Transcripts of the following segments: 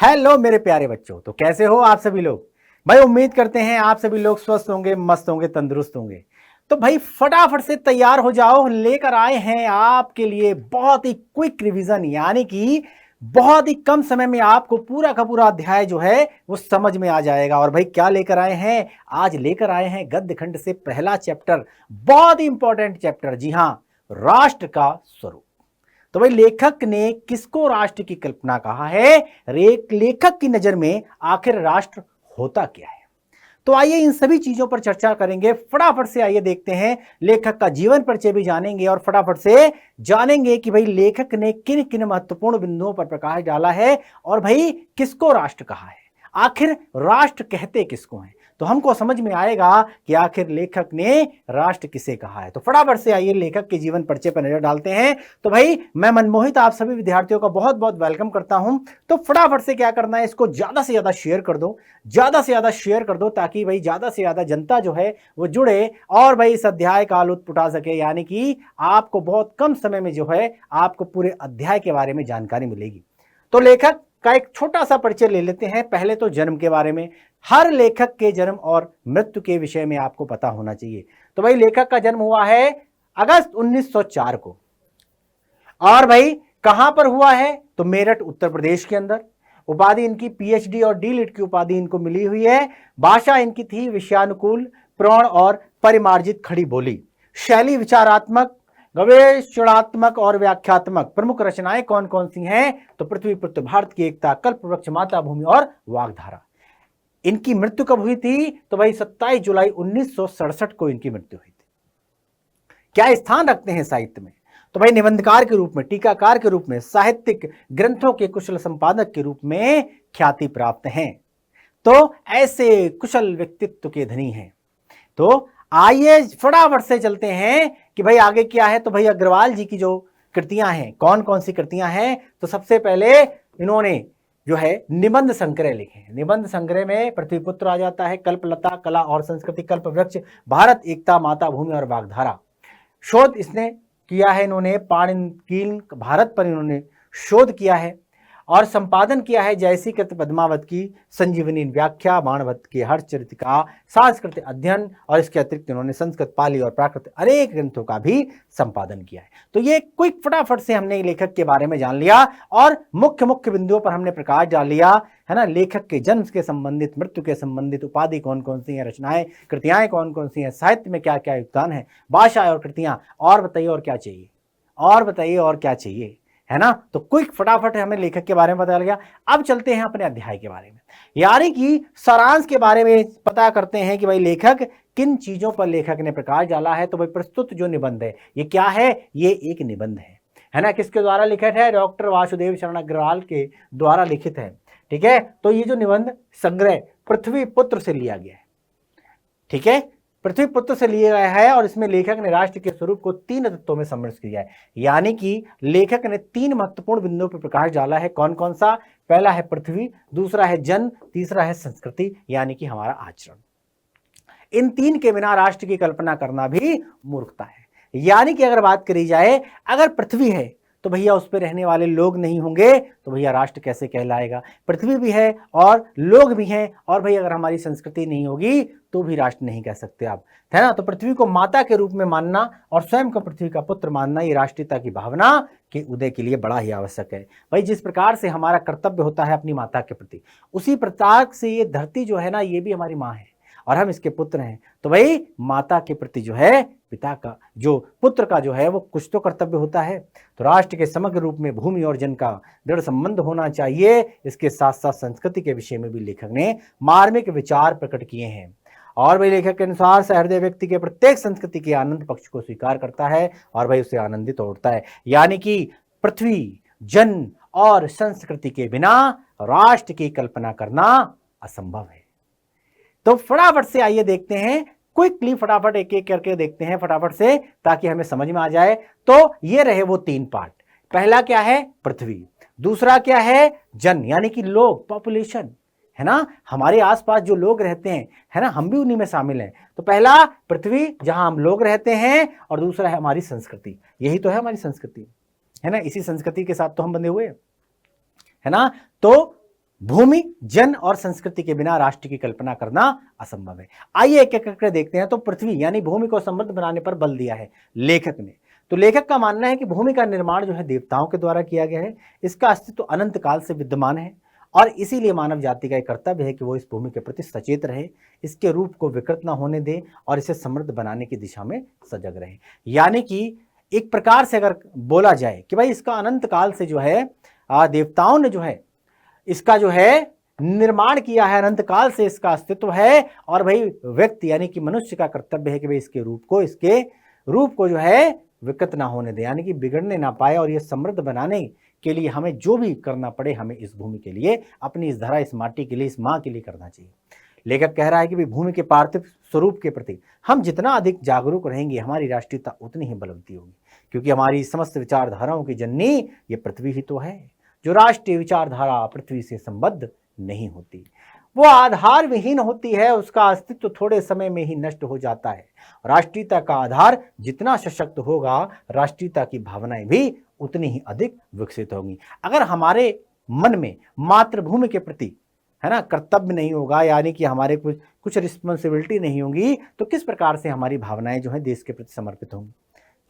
Hello मेरे प्यारे बच्चों, तो कैसे हो आप सभी लोग। भाई उम्मीद करते हैं आप सभी लोग स्वस्थ होंगे, मस्त होंगे, तंदुरुस्त होंगे। तो भाई फटाफट से तैयार हो जाओ, लेकर आए हैं आपके लिए बहुत ही क्विक रिवीजन, यानी कि बहुत ही कम समय में आपको पूरा का पूरा अध्याय जो है वो समझ में आ जाएगा। और भाई क्या लेकर आए हैं, आज लेकर आए हैं गद्य खंड से पहला चैप्टर, बहुत ही इंपॉर्टेंट चैप्टर। जी हां, राष्ट्र का स्वरूप। तो भाई लेखक ने किसको राष्ट्र की कल्पना कहा है, लेखक की नजर में आखिर राष्ट्र होता क्या है। तो आइए इन सभी चीजों पर चर्चा करेंगे। फटाफट से आइए देखते हैं, लेखक का जीवन परिचय भी जानेंगे और फटाफट से जानेंगे कि भाई लेखक ने किन किन महत्वपूर्ण बिंदुओं पर प्रकाश डाला है और भाई किसको राष्ट्र कहा है, आखिर राष्ट्र कहते किसको हैं। तो हमको समझ में आएगा कि आखिर लेखक ने राष्ट्र किसे कहा है। तो फटाफट से आइए लेखक के जीवन परिचय पर नजर डालते हैं। तो भाई मैं मनमोहित आप सभी विद्यार्थियों का बहुत बहुत वेलकम करता हूं। तो फटाफट से क्या करना है, इसको ज्यादा से ज्यादा शेयर कर दो, ज्यादा से ज्यादा शेयर कर दो, ताकि भाई ज्यादा से ज्यादा जनता जो है वो जुड़े और भाई इस अध्याय का लुत्फ उठा सके, यानी कि आपको बहुत कम समय में जो है आपको पूरे अध्याय के बारे में जानकारी मिलेगी। तो लेखक का एक छोटा सा परिचय ले लेते हैं। पहले तो जन्म के बारे में, हर लेखक के जन्म और मृत्यु के विषय में आपको पता होना चाहिए। तो भाई लेखक का जन्म हुआ है अगस्त 1904 को, और भाई कहां पर हुआ है, तो मेरठ उत्तर प्रदेश के अंदर। उपाधि इनकी पीएचडी और डीलिट की उपाधि इनको मिली हुई है। भाषा इनकी थी विषयानुकूल, प्रौढ़ और परिमार्जित खड़ी बोली। शैली विचारात्मक, गवेषणात्मक और व्याख्यात्मक। प्रमुख रचनाएं कौन कौन सी हैं, तो पृथ्वी पुत्र, भारत की एकता, कल्पवृक्ष, माता भूमि और वाग्धारा। इनकी मृत्यु कब हुई थी, तो भाई 27 जुलाई 1967 को इनकी मृत्यु हुई थी। क्या स्थान रखते हैं साहित्य में, तो भाई निबंधकार के रूप में, टीकाकार के रूप में, साहित्यिक ग्रंथों के कुशल संपादक के रूप में ख्याति प्राप्त हैं। तो ऐसे कुशल व्यक्तित्व के धनी हैं। तो आइए फटाफट से चलते हैं कि भाई आगे क्या है। तो भाई अग्रवाल जी की जो कृतियां हैं, कौन कौन सी कृतियां हैं, तो सबसे पहले इन्होंने जो है निबंध संग्रह लिखे हैं। निबंध संग्रह में पृथ्वीपुत्र आ जाता है, कल्पलता, कला और संस्कृति, कल्पवृक्ष, भारत, एकता, माता भूमि और वाग्धारा। शोध इसने किया है इन्होंने पाणिनीय भारत पर इन्होंने शोध किया है और संपादन किया है जयसी कृत पद्मावत की संजीवनी व्याख्या, बाणभट्ट की हर्षचरित का सांस्कृतिक अध्ययन, और इसके अतिरिक्त इन्होंने संस्कृत, पाली और प्राकृत अनेक ग्रंथों का भी संपादन किया है। तो ये क्विक फटाफट से हमने लेखक के बारे में जान लिया और मुख्य मुख्य बिंदुओं पर हमने प्रकाश डाल लिया, है ना। लेखक के जन्म के संबंधित, मृत्यु के संबंधित, उपाधि कौन कौन सी है, रचनाएं कृतियां कौन कौन सी हैं, साहित्य में क्या क्या योगदान है, भाषा और कृतियां। और बताइए और क्या चाहिए, और बताइए और क्या चाहिए, है ना। तो क्विक फटाफट हमें लेखक के बारे में पता लगा। अब चलते हैं अपने अध्याय के बारे में, यानी कि सारांश के बारे में पता करते हैं कि भाई लेखक किन चीजों पर लेखक ने प्रकाश डाला है। तो भाई प्रस्तुत जो निबंध है ये क्या है, ये एक निबंध है ना। किसके द्वारा लिखित है, डॉक्टर वासुदेव शरण अग्रवाल के द्वारा लिखित है, ठीक है। तो ये जो निबंध संग्रह पृथ्वी पुत्र से लिया गया है, ठीक है, पृथ्वी पुत्र से लिया गया है और इसमें लेखक ने राष्ट्र के स्वरूप को 3 तत्वों में समृद्ध किया है। यानी कि लेखक ने 3 महत्वपूर्ण बिंदुओं पर प्रकाश डाला है। कौन कौन सा, पहला है पृथ्वी, दूसरा है जन, तीसरा है संस्कृति, यानी कि हमारा आचरण। इन 3 के बिना राष्ट्र की कल्पना करना भी मूर्खता है। यानी कि अगर बात करी जाए, अगर पृथ्वी है तो भैया उस पर रहने वाले लोग नहीं होंगे तो भैया राष्ट्र कैसे कहलाएगा। पृथ्वी भी है और लोग भी हैं, और भैया अगर हमारी संस्कृति नहीं होगी तो भी राष्ट्र नहीं कह सकते आप, है ना। तो पृथ्वी को माता के रूप में मानना और स्वयं को पृथ्वी का पुत्र मानना, ये राष्ट्रीयता की भावना के उदय के लिए बड़ा ही आवश्यक है। भाई जिस प्रकार से हमारा कर्तव्य होता है अपनी माता के प्रति, उसी प्रकार से ये धरती जो है ना, ये भी हमारी माँ है और हम इसके पुत्र हैं। तो भाई माता के प्रति जो है, पिता का जो पुत्र का जो है वो कुछ तो कर्तव्य होता है। तो राष्ट्र के समग्र रूप में भूमि और जन का दृढ़ संबंध होना चाहिए। इसके साथ साथ संस्कृति के विषय में भी लेखक ने मार्मिक विचार प्रकट किए हैं। और भाई लेखक के अनुसार सहृदय व्यक्ति के प्रत्येक संस्कृति के आनंद पक्ष को स्वीकार करता है और भाई उसे आनंदित तोड़ता है। यानी कि पृथ्वी, जन और संस्कृति के बिना राष्ट्र की कल्पना करना असंभव है। तो फटाफट से आइए देखते हैं, क्विकली फटाफट एक एक करके देखते हैं फटाफट से, ताकि हमें समझ में आ जाए। तो ये रहे वो 3 पार्ट। पहला क्या है, पृथ्वी। दूसरा क्या है, जन, यानी कि लोग, पॉपुलेशन, है ना, हमारे आसपास जो लोग रहते हैं, है ना, हम भी उन्हीं में शामिल हैं। तो पहला पृथ्वी, जहां हम लोग रहते हैं, और दूसरा है हमारी संस्कृति। यही तो है हमारी संस्कृति, है ना, इसी संस्कृति के साथ तो हम बंधे हुए हैं, है ना। तो भूमि, जन और संस्कृति के बिना राष्ट्र की कल्पना करना असंभव है। आइए एक एक करके देखते हैं। तो पृथ्वी यानी भूमि को समृद्ध बनाने पर बल दिया है लेखक ने। तो लेखक का मानना है कि भूमि का निर्माण जो है देवताओं के द्वारा किया गया है, इसका अस्तित्व अनंत काल से विद्यमान है और इसीलिए मानव जाति का एक कर्तव्य है कि वो इस भूमि के प्रति सचेत रहे, इसके रूप को विकृत न होने दे और इसे समृद्ध बनाने की दिशा में सजग रहे। यानी कि एक प्रकार से अगर बोला जाए कि भाई इसका अनंत काल से जो है देवताओं ने जो है इसका जो है निर्माण किया है, अनंत काल से इसका अस्तित्व है और भाई व्यक्ति यानी कि मनुष्य का कर्तव्य है कि भाई इसके रूप को जो है विकृत ना होने दे, यानी कि बिगड़ने ना पाए और ये समृद्ध बनाने के लिए हमें जो भी करना पड़े हमें इस भूमि के लिए, अपनी इस धरा, इस माटी के लिए, इस माँ के लिए करना चाहिए। लेखक कह रहा है कि भाई भूमि के पार्थिव स्वरूप के प्रति हम जितना अधिक जागरूक रहेंगे हमारी राष्ट्रीयता उतनी ही बलवती होगी, क्योंकि हमारी समस्त विचारधाराओं की जननी ये पृथ्वी ही तो है। जो राष्ट्रीय विचारधारा पृथ्वी से संबद्ध नहीं होती वो आधार विहीन होती है, उसका अस्तित्व थोड़े समय में ही नष्ट हो जाता है। राष्ट्रीयता का आधार जितना सशक्त होगा राष्ट्रीयता की भावनाएं भी उतनी ही अधिक विकसित होंगी। अगर हमारे मन में मातृभूमि के प्रति है ना कर्तव्य नहीं होगा, यानी कि हमारे कुछ रिस्पॉन्सिबिलिटी नहीं होगी, तो किस प्रकार से हमारी भावनाएं जो है देश के प्रति समर्पित होंगी,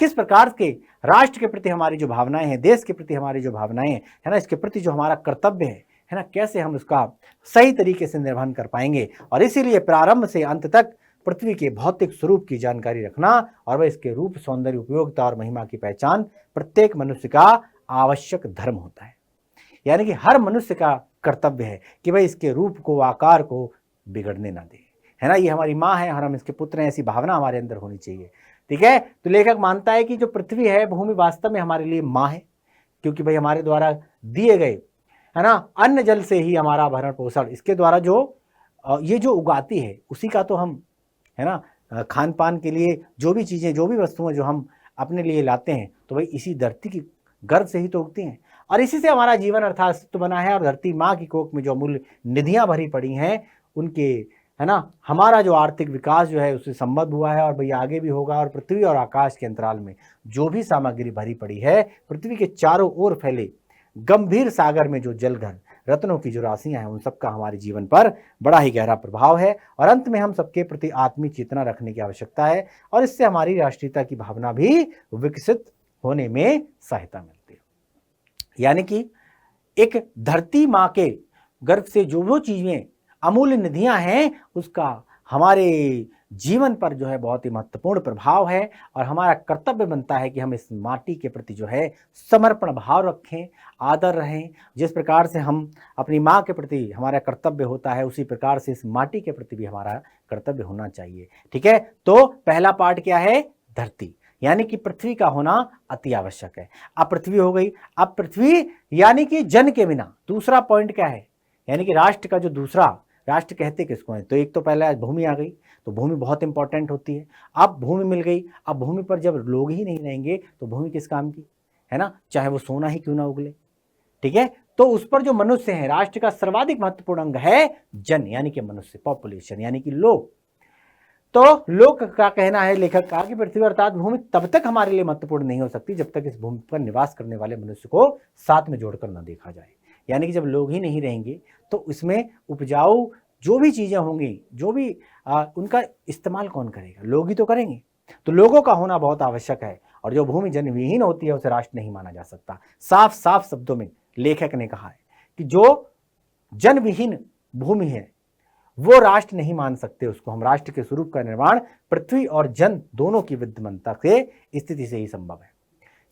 किस प्रकार के राष्ट्र के प्रति हमारी जो भावनाएं हैं, देश के प्रति हमारी जो भावनाएं हैं है ना, इसके प्रति जो हमारा कर्तव्य है ना, कैसे हम उसका सही तरीके से निर्वहन कर पाएंगे। और इसीलिए प्रारंभ से अंत तक पृथ्वी के भौतिक स्वरूप की जानकारी रखना और वह इसके रूप, सौंदर्य, उपयोगिता और महिमा की पहचान प्रत्येक मनुष्य का आवश्यक धर्म होता है। यानी कि हर मनुष्य का कर्तव्य है कि भाई इसके रूप को, आकार को बिगड़ने ना दे, है ना। ये हमारी माँ है और हम इसके पुत्र हैं, ऐसी भावना हमारे अंदर होनी चाहिए। ठीक है, तो लेखक मानता है कि जो पृथ्वी है, भूमि वास्तव में हमारे लिए माँ है, क्योंकि भाई हमारे द्वारा दिए गए है ना अन्न जल से ही हमारा भरण पोषण, इसके द्वारा जो ये जो उगाती है उसी का तो हम है ना खान पान के लिए जो भी चीज़ें, जो भी वस्तुएं जो हम अपने लिए लाते हैं, तो भाई इसी धरती की गर्भ से ही तो उगती हैं और इसी से हमारा जीवन अर्थात अस्तित्व बना है। और धरती माँ की कोख में जो अमूल्य निधियाँ भरी पड़ी हैं उनके है ना हमारा जो आर्थिक विकास जो है उससे संबद्ध हुआ है और भाई आगे भी होगा। और पृथ्वी और आकाश के अंतराल में जो भी सामग्री भरी पड़ी है, पृथ्वी के चारों ओर फैले गंभीर सागर में जो जलघर रत्नों की जो राशियां हैं, उन सबका हमारे जीवन पर बड़ा ही गहरा प्रभाव है। और अंत में हम सबके प्रति आत्मिक चेतना रखने की आवश्यकता है और इससे हमारी राष्ट्रीयता की भावना भी विकसित होने में सहायता मिलती है। यानी कि एक धरती माँ के गर्भ से जो वो चीजें अमूल्य निधियां हैं, उसका हमारे जीवन पर जो है बहुत ही महत्वपूर्ण प्रभाव है और हमारा कर्तव्य बनता है कि हम इस माटी के प्रति जो है समर्पण भाव रखें, आदर रहें। जिस प्रकार से हम अपनी माँ के प्रति हमारा कर्तव्य होता है, उसी प्रकार से इस माटी के प्रति भी हमारा कर्तव्य होना चाहिए। ठीक है, तो पहला पार्ट क्या है? धरती, यानी कि पृथ्वी का होना अति आवश्यक है। अब पृथ्वी हो गई, अब पृथ्वी यानी कि जन के बिना दूसरा पॉइंट क्या है? यानी कि राष्ट्र का जो दूसरा, राष्ट्र कहते किसको है? तो एक तो पहला भूमि आ गई, तो भूमि बहुत इंपॉर्टेंट होती है। अब भूमि मिल गई, अब भूमि पर जब लोग ही नहीं रहेंगे तो भूमि किस काम की, है ना, चाहे वो सोना ही क्यों ना उगले। ठीक है, तो उस पर जो मनुष्य है, राष्ट्र का सर्वाधिक महत्वपूर्ण अंग है जन, यानी कि मनुष्य, पॉपुलेशन, यानी कि लोग। तो लोग का कहना है, लेखक का, कि पृथ्वी अर्थात भूमि तब तक हमारे लिए महत्वपूर्ण नहीं हो सकती जब तक इस भूमि पर निवास करने वाले मनुष्य को साथ में जोड़कर न देखा जाए। यानी कि जब लोग ही नहीं रहेंगे तो इसमें उपजाऊ जो भी चीजें होंगी, जो भी उनका इस्तेमाल कौन करेगा? लोग ही तो करेंगे। तो लोगों का होना बहुत आवश्यक है और जो भूमि जनविहीन होती है उसे राष्ट्र नहीं माना जा सकता। साफ साफ शब्दों में लेखक ने कहा है कि जो जनविहीन भूमि है वो राष्ट्र नहीं मान सकते, उसको हम राष्ट्र के स्वरूप का निर्माण पृथ्वी और जन दोनों की विद्यमानता से, स्थिति से ही संभव है।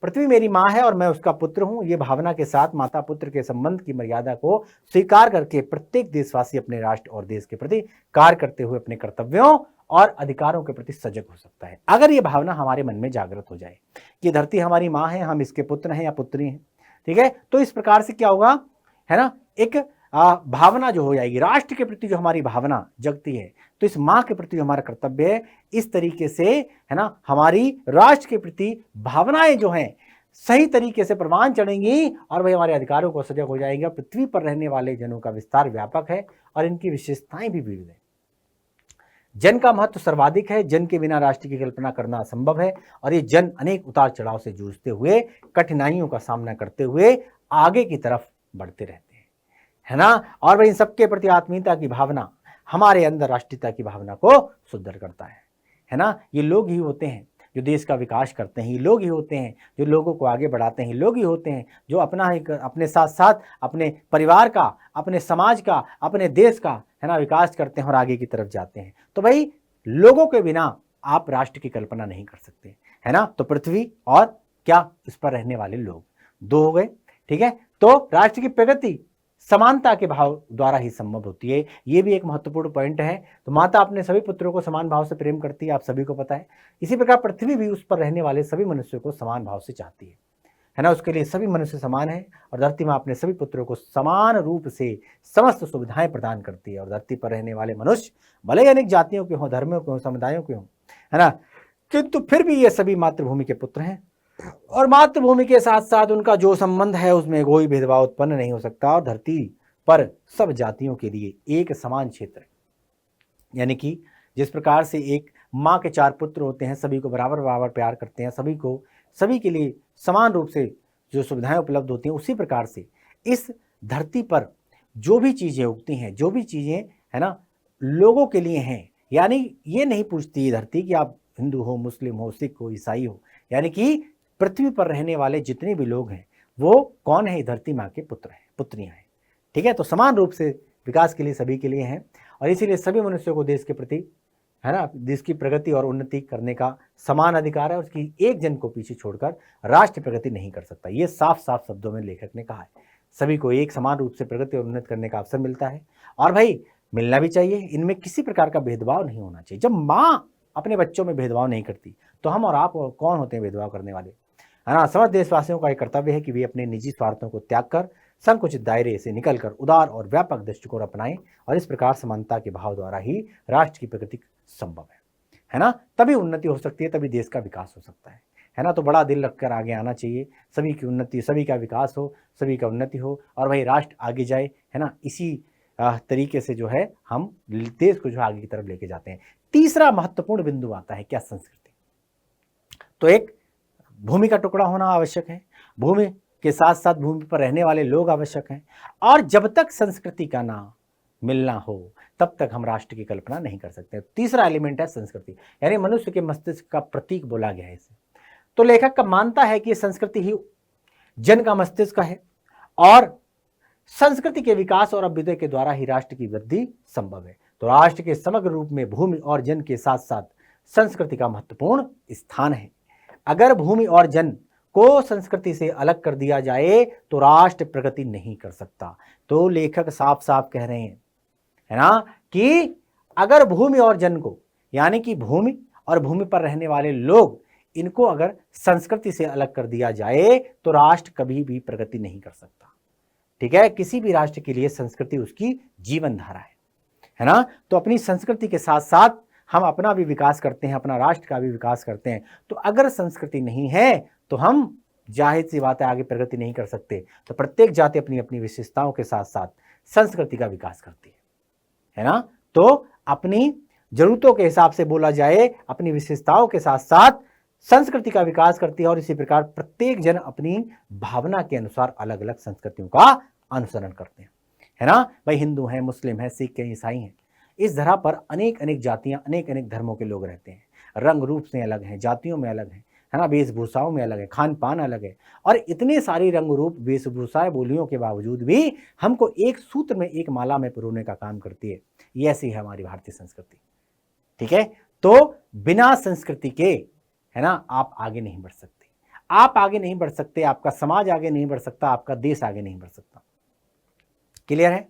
पृथ्वी मेरी माँ है और मैं उसका पुत्र हूं, ये भावना के साथ माता पुत्र के संबंध की मर्यादा को स्वीकार करके प्रत्येक देशवासी अपने राष्ट्र और देश के प्रति कार्य करते हुए अपने कर्तव्यों और अधिकारों के प्रति सजग हो सकता है। अगर ये भावना हमारे मन में जागृत हो जाए कि धरती हमारी माँ है, हम इसके पुत्र हैं या पुत्री हैं, ठीक है, तो इस प्रकार से क्या होगा, है ना, एक भावना जो हो जाएगी राष्ट्र के प्रति, जो हमारी भावना जगती है, तो इस माँ के प्रति जो हमारा कर्तव्य है, इस तरीके से, है ना, हमारी राष्ट्र के प्रति भावनाएं जो हैं सही तरीके से प्रमाण चढ़ेंगी और वही हमारे अधिकारों को सजग हो जाएंगे। पृथ्वी पर रहने वाले जनों का विस्तार व्यापक है और इनकी विशेषताएं भी विविध है। जन का महत्व सर्वाधिक है, जन के बिना राष्ट्र की कल्पना करना असंभव है और ये जन अनेक उतार चढ़ाव से जूझते हुए, कठिनाइयों का सामना करते हुए आगे की तरफ बढ़ते रहते हैं, है ना। और भाई इन सबके प्रति आत्मीयता की भावना हमारे अंदर राष्ट्रीयता की भावना को सुदृढ़ करता है ना। ये लोग ही होते हैं जो देश का विकास करते हैं, ये लोग ही होते हैं जो लोगों को आगे बढ़ाते हैं, लोग ही होते हैं जो अपने साथ साथ अपने परिवार का, अपने समाज का, अपने देश का, है ना, विकास करते हैं और आगे की तरफ जाते हैं। तो भाई लोगों के बिना आप राष्ट्र की कल्पना नहीं कर सकते, है ना। तो पृथ्वी और क्या, इस पर रहने वाले लोग, दो हो गए, ठीक है। तो राष्ट्र की प्रगति समानता के भाव द्वारा ही संभव होती है, ये भी एक महत्वपूर्ण पॉइंट है। तो माता अपने सभी पुत्रों को समान भाव से प्रेम करती है, आप सभी को पता है। इसी प्रकार पृथ्वी भी उस पर रहने वाले सभी मनुष्यों को समान भाव से चाहती है ना। उसके लिए सभी मनुष्य समान है और धरती माँ अपने सभी पुत्रों को समान रूप से समस्त सुविधाएं प्रदान करती है। और धरती पर रहने वाले मनुष्य भले ही अनेक जातियों के हों, धर्मों के हों, समुदायों के हों, है ना, किंतु फिर भी ये सभी मातृभूमि के पुत्र हैं। और मातृभूमि के साथ साथ उनका जो संबंध है उसमें कोई भेदभाव उत्पन्न नहीं हो सकता। और धरती पर सब जातियों के लिए एक समान क्षेत्र है, यानी कि जिस प्रकार से एक माँ के 4 पुत्र होते हैं, सभी को बराबर बराबर प्यार करते हैं, सभी के लिए समान रूप से जो सुविधाएं उपलब्ध होती हैं, उसी प्रकार से इस धरती पर जो भी चीज़ें उगती हैं, जो भी चीज़ें, है ना, लोगों के लिए हैं। यानी ये नहीं पूछती ये धरती कि आप हिंदू हो, मुस्लिम हो, सिख हो, ईसाई हो, यानी कि पृथ्वी पर रहने वाले जितने भी लोग हैं वो कौन है, धरती माँ के पुत्र हैं, पुत्रियाँ हैं, ठीक है। तो समान रूप से विकास के लिए सभी के लिए हैं और इसीलिए सभी मनुष्यों को देश के प्रति, है ना, देश की प्रगति और उन्नति करने का समान अधिकार है। उसकी एक जन को पीछे छोड़कर राष्ट्र प्रगति नहीं कर सकता, ये साफ साफ शब्दों में लेखक ने कहा है। सभी को एक समान रूप से प्रगति और उन्नति करने का अवसर मिलता है और भाई मिलना भी चाहिए। इनमें किसी प्रकार का भेदभाव नहीं होना चाहिए। जब माँ अपने बच्चों में भेदभाव नहीं करती तो हम और आप कौन होते हैं भेदभाव करने वाले, है ना। समस्त देशवासियों का एक कर्तव्य है कि वे अपने निजी स्वार्थों को त्याग कर संकुचित दायरे से निकलकर उदार और व्यापक दृष्टिकोण अपनाएं और इस प्रकार समानता के भाव द्वारा ही राष्ट्र की प्रगति संभव है ना। तभी उन्नति हो सकती है, तभी देश का विकास हो सकता है ना। तो बड़ा दिल रखकर आगे आना चाहिए, सभी की उन्नति, सभी का विकास हो, सभी का उन्नति हो और भाई राष्ट्र आगे जाए, है ना। इसी तरीके से जो है हम देश को जो आगे की तरफ लेके जाते हैं। तीसरा महत्वपूर्ण बिंदु आता है क्या, संस्कृति। तो एक भूमि का टुकड़ा होना आवश्यक है, भूमि के साथ साथ भूमि पर रहने वाले लोग आवश्यक हैं और जब तक संस्कृति का ना मिलना हो तब तक हम राष्ट्र की कल्पना नहीं कर सकते। तीसरा एलिमेंट है संस्कृति, यानी मनुष्य के मस्तिष्क का प्रतीक बोला गया है इसे। तो लेखक का मानता है कि संस्कृति ही जन का मस्तिष्क है और संस्कृति के विकास और अभ्युदय के द्वारा ही राष्ट्र की वृद्धि संभव है। तो राष्ट्र के समग्र रूप में भूमि और जन के साथ साथ संस्कृति का महत्वपूर्ण स्थान है। अगर भूमि और जन को संस्कृति से अलग कर दिया जाए तो राष्ट्र प्रगति नहीं कर सकता। तो लेखक साफ साफ कह रहे हैं, है ना, कि अगर भूमि और जन को, यानी कि भूमि और भूमि पर रहने वाले लोग, इनको अगर संस्कृति से अलग कर दिया जाए तो राष्ट्र कभी भी प्रगति नहीं कर सकता, ठीक है। किसी भी राष्ट्र के लिए संस्कृति उसकी जीवन धारा है ना। तो अपनी संस्कृति के साथ साथ हम अपना भी विकास करते हैं, अपना राष्ट्र का भी विकास करते हैं। तो अगर संस्कृति नहीं है तो हम जाहिर सी बात है आगे प्रगति नहीं कर सकते। तो प्रत्येक जाति अपनी अपनी विशेषताओं के साथ साथ संस्कृति का विकास करती है ना। तो अपनी जरूरतों के हिसाब से बोला जाए, अपनी विशेषताओं के साथ साथ संस्कृति का विकास करती है और इसी प्रकार प्रत्येक जन अपनी भावना के अनुसार अलग अलग संस्कृतियों का अनुसरण करते हैं, है ना। भाई हिंदू हैं, मुस्लिम हैं, सिख हैं, ईसाई हैं, इस धरा पर अनेक अनेक जातियां, अनेक अनेक धर्मों के लोग रहते हैं। रंग रूप से अलग हैं, जातियों में अलग हैं, है ना, वेशभूषाओं में अलग है, खान पान अलग है और इतने सारी रंग रूप वेशभूषाएं बोलियों के बावजूद भी हमको एक सूत्र में, एक माला में पिरोने का काम करती है। ये ऐसी है हमारी भारतीय संस्कृति, ठीक है। तो बिना संस्कृति के, है ना, आप आगे नहीं बढ़ सकते, आप आगे नहीं बढ़ सकते, आपका समाज आगे नहीं बढ़ सकता, आपका देश आगे नहीं बढ़ सकता। क्लियर है।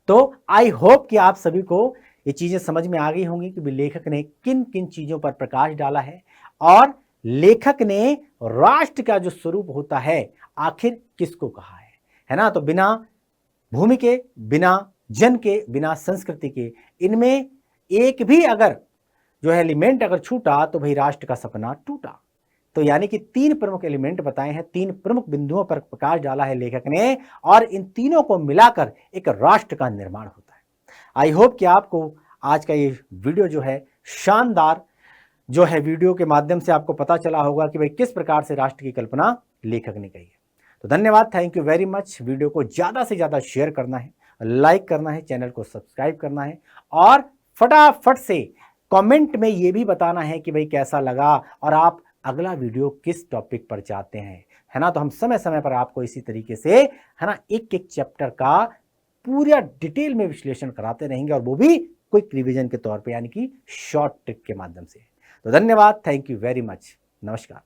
तो आई होप कि आप सभी को ये चीजें समझ में आ गई होंगी कि लेखक ने किन किन चीजों पर प्रकाश डाला है और लेखक ने राष्ट्र का जो स्वरूप होता है आखिर किसको कहा है ना। तो बिना भूमि के, बिना जन के, बिना संस्कृति के, इनमें एक भी अगर जो है एलिमेंट अगर छूटा तो भाई राष्ट्र का सपना टूटा। तो यानी कि 3 प्रमुख एलिमेंट बताए हैं, 3 प्रमुख बिंदुओं पर प्रकाश डाला है लेखक ने और इन तीनों को मिलाकर एक राष्ट्र का निर्माण होता है। आई होप कि आपको आज का ये वीडियो जो है शानदार जो है, वीडियो के माध्यम से आपको पता चला होगा कि भाई किस प्रकार से राष्ट्र की कल्पना लेखक ने कही है। तो धन्यवाद, thank you very much. Video को ज़्यादा से ज़्यादा शेयर करना है लाइक करना है, चैनल को सब्सक्राइब करना है और फटाफट से कमेंट में ये भी बताना है कि भाई कैसा लगा और आप अगला वीडियो किस टॉपिक पर चाहते हैं, है ना। तो हम समय समय पर आपको इसी तरीके से, है ना, एक एक चैप्टर का पूरा डिटेल में विश्लेषण कराते रहेंगे और वो भी क्विक रिवीजन के तौर पे, यानी कि शॉर्ट ट्रिक के माध्यम से। तो धन्यवाद, थैंक यू वेरी मच, नमस्कार।